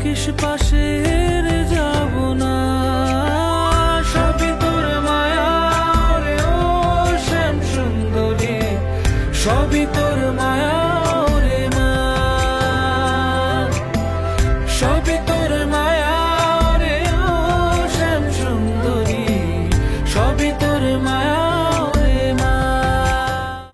থাকিস পাশে হেরে যাব না। সবই তোর মায়া রে ও শ্যাম সুন্দরী, সবই তোর মায়া রে মা, সবই তোর মায়া রে ও শ্যাম সুন্দরী, সবই তোর মায়া।